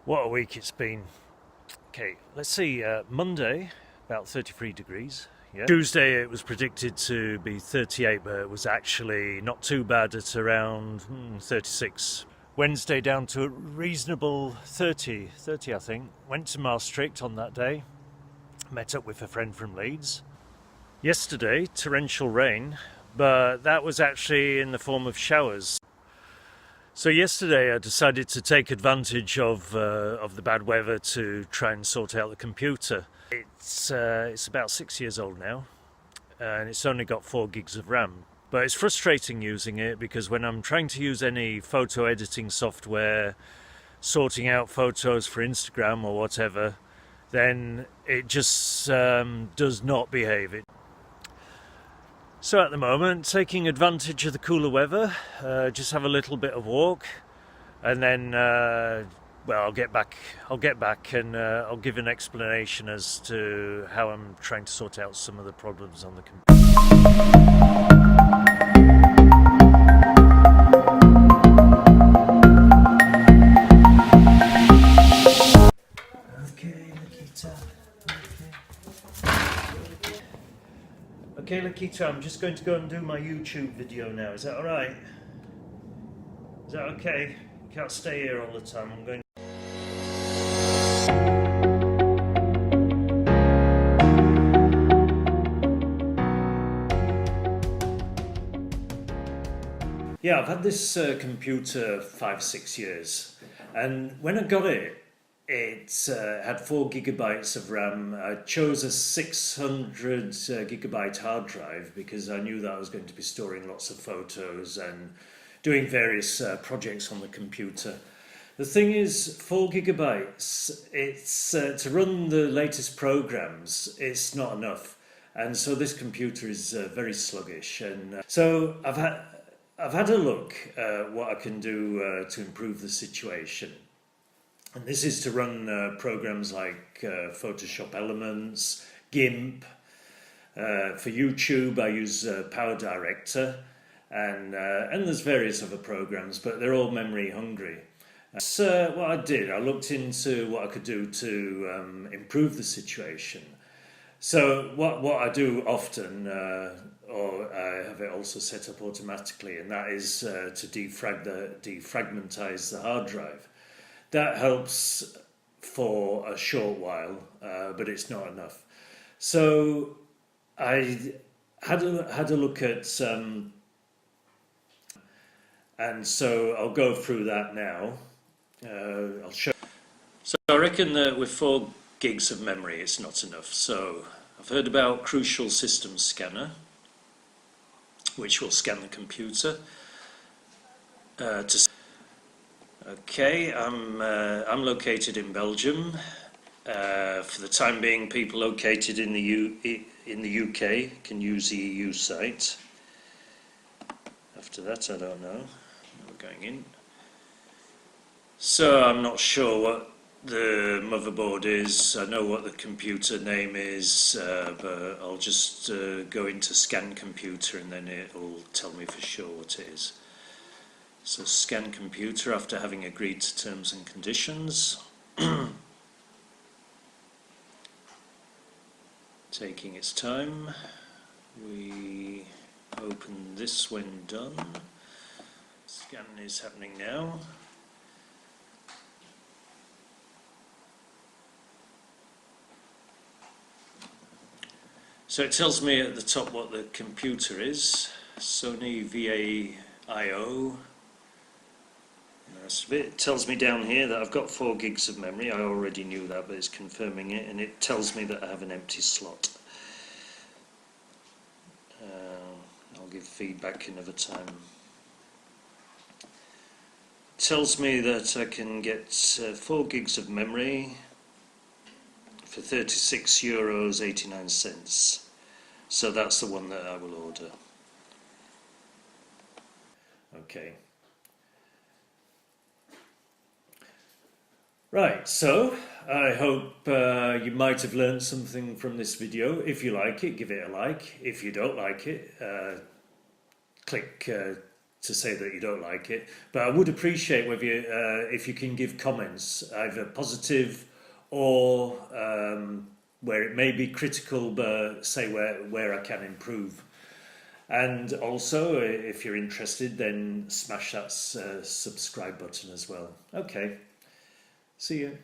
What a week it's been. Okay, let's see. Monday, about 33 degrees. Yeah. Tuesday, it was predicted to be 38, but it was actually not too bad at around 36. Wednesday, down to a reasonable 30, I think. Went to Maastricht on that day. Met up with a friend from Leeds. Yesterday, torrential rain, but that was actually in the form of showers. So yesterday I decided to take advantage of the bad weather to try and sort out the computer. It's about 6 years old now, and it's only got 4 gigs of RAM. But it's frustrating using it because when I'm trying to use any photo editing software, sorting out photos for Instagram or whatever, then it just does not behave. So at the moment, taking advantage of the cooler weather, just have a little bit of walk, and then, well, I'll get back and I'll give an explanation as to how I'm trying to sort out some of the problems on the computer. Okay, Lakita, I'm just going to go and do my YouTube video now. Is that alright? Is that okay? You can't stay here all the time. I'm going. Yeah, I've had this computer 5-6 years, and when I got it, it had 4 gigabytes of RAM. I chose a 600 gigabyte hard drive because I knew that I was going to be storing lots of photos and doing various projects on the computer. The thing is, 4 gigabytes, it's to run the latest programs, it's not enough. And so this computer is very sluggish. And so I've had a look at what I can do to improve the situation. And this is to run programs like Photoshop Elements, GIMP. For YouTube, I use Power Director, and there's various other programs, but they're all memory hungry. That's what I did. I looked into what I could do to improve the situation. So what I do often, or I have it also set up automatically, and that is to defragmentize the hard drive. That helps for a short while, but it's not enough. So I had a look at, and so I'll go through that now. I'll show. So I reckon that with 4 gigs of memory, it's not enough. So I've heard about Crucial Systems Scanner, which will scan the computer to. Okay, I'm located in Belgium. For the time being, people located in the UK can use the EU site. After that, I don't know. We're going in. So I'm not sure what the motherboard is. I know what the computer name is, but I'll just go into Scan Computer and then it'll tell me for sure what it is. So scan computer after having agreed to terms and conditions. Taking its time. We open this when done. Scan is happening now. So it tells me at the top what the computer is. Sony VA-IO. It tells me down here that I've got 4 gigs of memory. I already knew that, but it's confirming it, and it tells me that I have an empty slot. I'll give feedback another time. It tells me that I can get 4 gigs of memory for €36.89. So that's the one that I will order. Okay. Right, so I hope you might have learned something from this video. If you like it, give it a like. If you don't like it, click to say that you don't like it, but I would appreciate whether you, if you can give comments, either positive or where it may be critical, but say where I can improve. And also, if you're interested, then smash that subscribe button as well. Okay, see you.